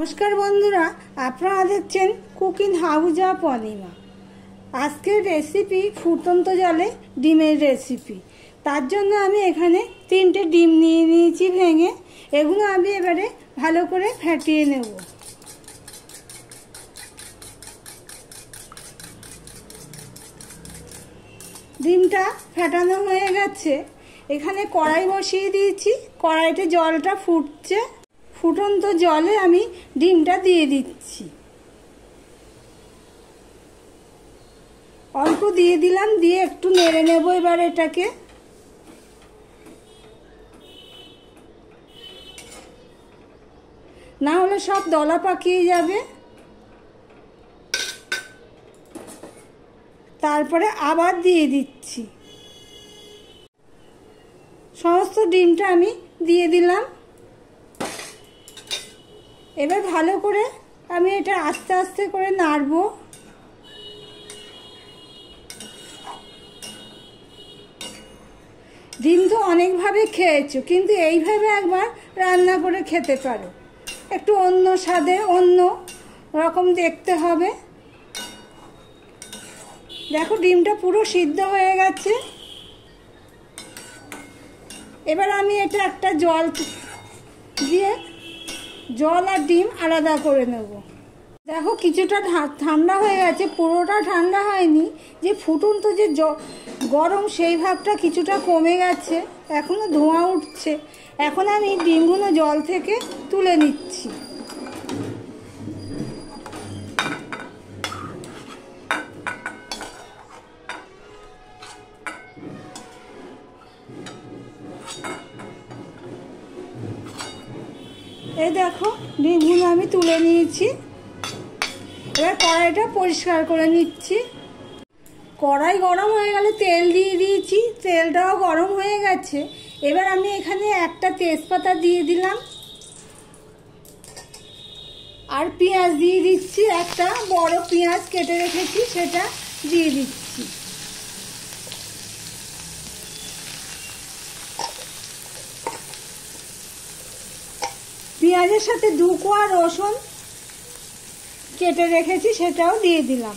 নমস্কার বন্ধুরা, আপনারা দেখছেন কুকিং হাউস অফ অনিমা। আজকের রেসিপি ফুটন্ত জলে ডিমের রেসিপি। তার জন্য আমি এখানে 3টে ডিম নিয়ে নিয়েছি ভেঙে। এগুলো আমি এবারে ভালো করে ফেটিয়ে নেব। ডিমটা ফেটানো হয়ে গেছে। এখানে কড়াই বসিয়ে দিয়েছি, কড়াইতে জলটা ফুটছে। ফুটন্ত জলে আমি ডিমটা দিয়ে দিচ্ছি। অল্প দিয়ে দিলাম, দিয়ে একটু নেড়ে নেব এবার এটাকে। না হলে সব দলা পাকিয়ে যাবে। তারপরে আবার দিয়ে দিচ্ছি। সমস্ত ডিমটা আমি দিয়ে দিলাম। এবার ভালো করে আমি এটা আস্তে আস্তে করে নাড়বো। ডিম তো অনেকভাবে খেয়েছো, কিন্তু এইভাবে একবার রান্না করে খেতে পারো। একটু অন্য স্বাদে, অন্য রকম দেখতে হবে। দেখো ডিমটা পুরো সিদ্ধ হয়ে গেছে। এবার আমি এটা একটা জল দিয়ে জল আর ডিম আলাদা করে নেব। দেখো কিছুটা ঠান্ডা হয়ে গেছে, পুরোটা ঠান্ডা হয়নি। যে ফুটন্ত যে গরম সেই ভাবটা কিছুটা কমে গেছে, এখনো ধোঁয়া উঠছে। এখন আমি ডিমগুলো জল থেকে তুলে নিচ্ছি। এই দেখো ডিমগুলো আমি তুলে নিয়েছি। এবার কড়াইটা পরিষ্কার করে নিচ্ছি। কড়াই গরম হয়ে গেলে তেল দিয়ে দিয়েছি, তেলটাও গরম হয়ে গেছে। এবার আমি এখানে একটা তেজপাতা দিয়ে দিলাম, আর পেঁয়াজ দিয়ে দিচ্ছি। একটা বড় পেঁয়াজ কেটে রেখেছি, সেটা দিয়ে দিচ্ছি। পেঁয়াজের সাথে 2 কোয়া রসুন কেটে রেখেছি, সেটাও দিয়ে দিলাম।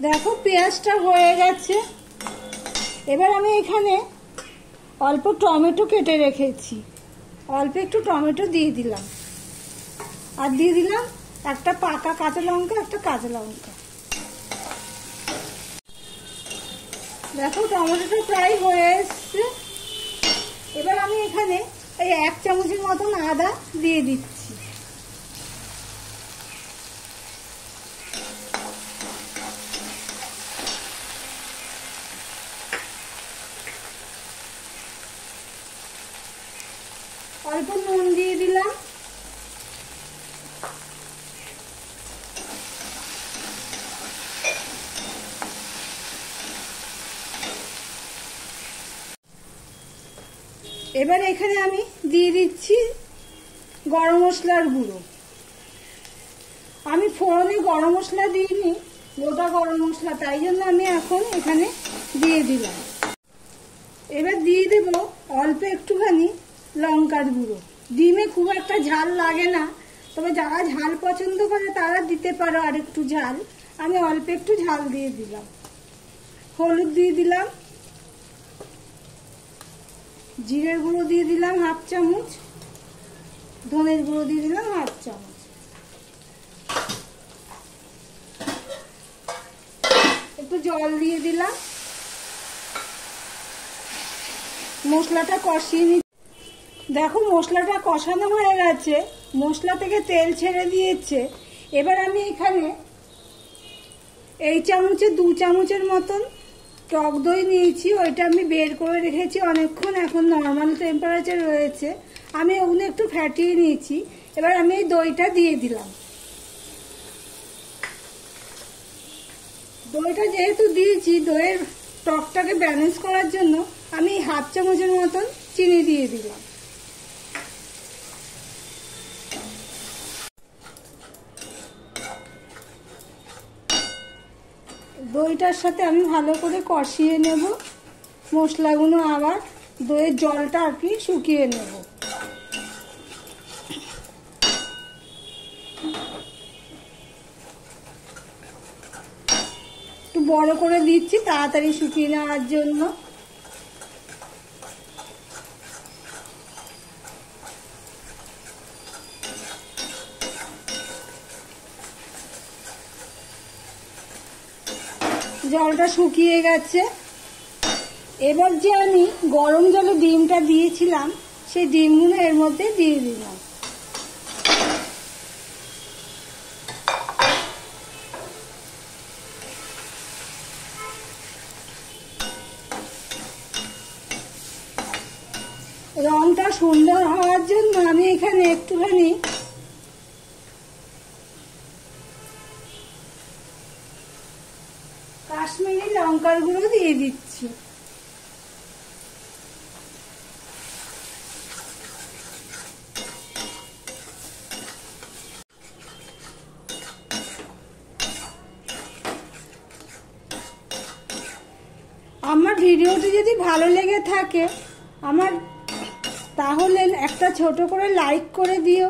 দেখো পেঁয়াজটা হয়ে গেছে। এবার আমি এখানে অল্প টমেটো কেটে রেখেছি, অল্প একটু টমেটো দিয়ে দিলাম। আর দিয়ে দিলাম একটা পাকা কাঁচা লঙ্কা, একটা কাঁচা লঙ্কা। দেখো টমেটোটা প্রায় হয়ে এসছে। এবার আমি এখানে এই 1 চামচের মতন আদা দিয়ে দিচ্ছি। অল্প নুন দিয়ে দিলাম। এবার এখানে আমি দিয়ে দিচ্ছি গরম মশলার গুঁড়ো। আমি ফোড়নে গরম মশলা দিইনি, গোটা গরম মশলা, তাই জন্য আমি এখন এখানে দিয়ে দিলাম। এবার দিয়ে দেব অল্প একটুখানি লঙ্কার গুঁড়ো। ডিমে খুব একটা ঝাল লাগে না, তবে যারা ঝাল পছন্দ করে তারা দিতে পারো আর একটু ঝাল। আমি অল্প একটু ঝাল দিয়ে দিলাম। হলুদ দিয়ে দিলাম, জিরের গুঁড়ো দিয়ে দিলাম 1/2 চামচ, ধনের গুঁড়ো দিয়ে দিলাম 1/2 চামচ। একটু জল দিয়ে দিলাম। মশলাটা কষিয়ে নি। দেখো মশলাটা কষানো হয়ে গেছে, মশলা থেকে তেল ছেড়ে দিয়েছে। এবার আমি এখানে এই চামচে 2 চামচের মতন টক দই নিয়েছি। ওইটা আমি বের করে রেখেছি অনেকক্ষণ, এখন নর্মাল টেম্পারেচার রয়েছে। আমি ওগুলো একটু ফ্যাটিয়ে নিয়েছি। এবার আমি এই দইটা দিয়ে দিলাম। দইটা যেহেতু দিয়েছি, দইয়ের টকটাকে ব্যালেন্স করার জন্য আমি 1/2 চামচের মতন চিনি দিয়ে দিলাম। দইটার সাথে আমি ভালো করে কষিয়ে নেব মশলাগুলো। আবার দইয়ের জলটা আর কি শুকিয়ে নেব। একটু বড় করে দিচ্ছি তাড়াতাড়ি শুকিয়ে নেওয়ার জন্য। জলটা শুকিয়ে গেছে। এবার যে আমি গরম জলে ডিমটা দিয়েছিলাম সেই ডিমগুলো এর মধ্যে দিয়ে দিলাম। রংটা সুন্দর হওয়ার জন্য আমি এখানে একটুখানি কাশ্মীরি লঙ্কার গুঁড়ো দিয়ে দিচ্ছি। আমার ভিডিওটি যদি ভালো লেগে থাকে তাহলে একটা ছোট করে লাইক করে দিও,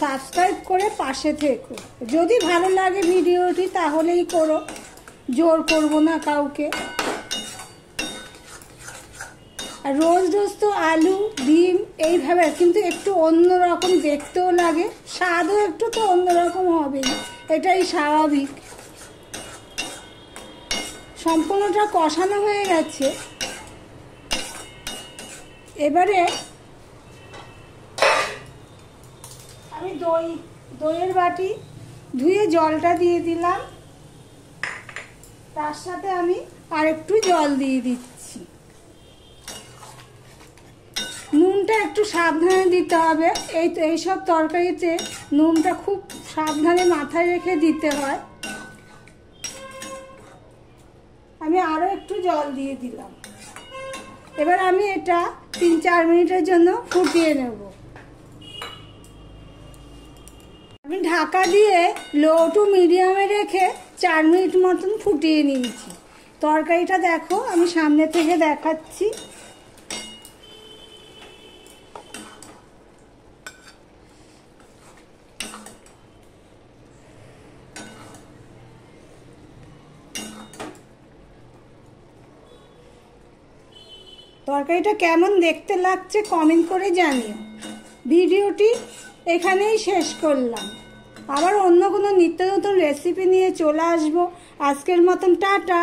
সাবস্ক্রাইব করে পাশে থেকো। যদি ভালো লাগে ভিডিওটি তাহলেই করো, জোর করব না কাউকে। আর রোজ রোজ তো আলু ডিম এইভাবে, কিন্তু একটু অন্যরকম দেখতেও লাগে, স্বাদও একটু তো অন্যরকম হবেই, এটাই স্বাভাবিক। সম্পূর্ণটা কষানো হয়ে গেছে। এবারে আমি দইয়ের বাটি ধুয়ে জলটা দিয়ে দিলাম, তার সাথে আমি আরেকটু জল দিয়ে দিচ্ছি। নুনটা একটু সাবধানে দিতে হবে, এইসব তরকারিতে নুনটা খুব সাবধানে মাথায় রেখে দিতে হয়। আমি আরো একটু জল দিয়ে দিলাম। এবার আমি এটা 3-4 মিনিটের জন্য ফুটিয়ে নেব। আমি ঢাকা দিয়ে লো টু মিডিয়ামে রেখে 4 মিনিট মতন ফুটিয়ে নিয়েছি। তরকারিটা দেখো, আমি সামনে থেকে দেখাচ্ছি। তরকারিটা কেমন দেখতে লাগছে কমেন্ট করে জানিও। ভিডিওটি এখানেই শেষ করলাম। আবার অন্য কোনো নিত্য নতুন রেসিপি নিয়ে চলে আসবো। আজকের মতন টাটা।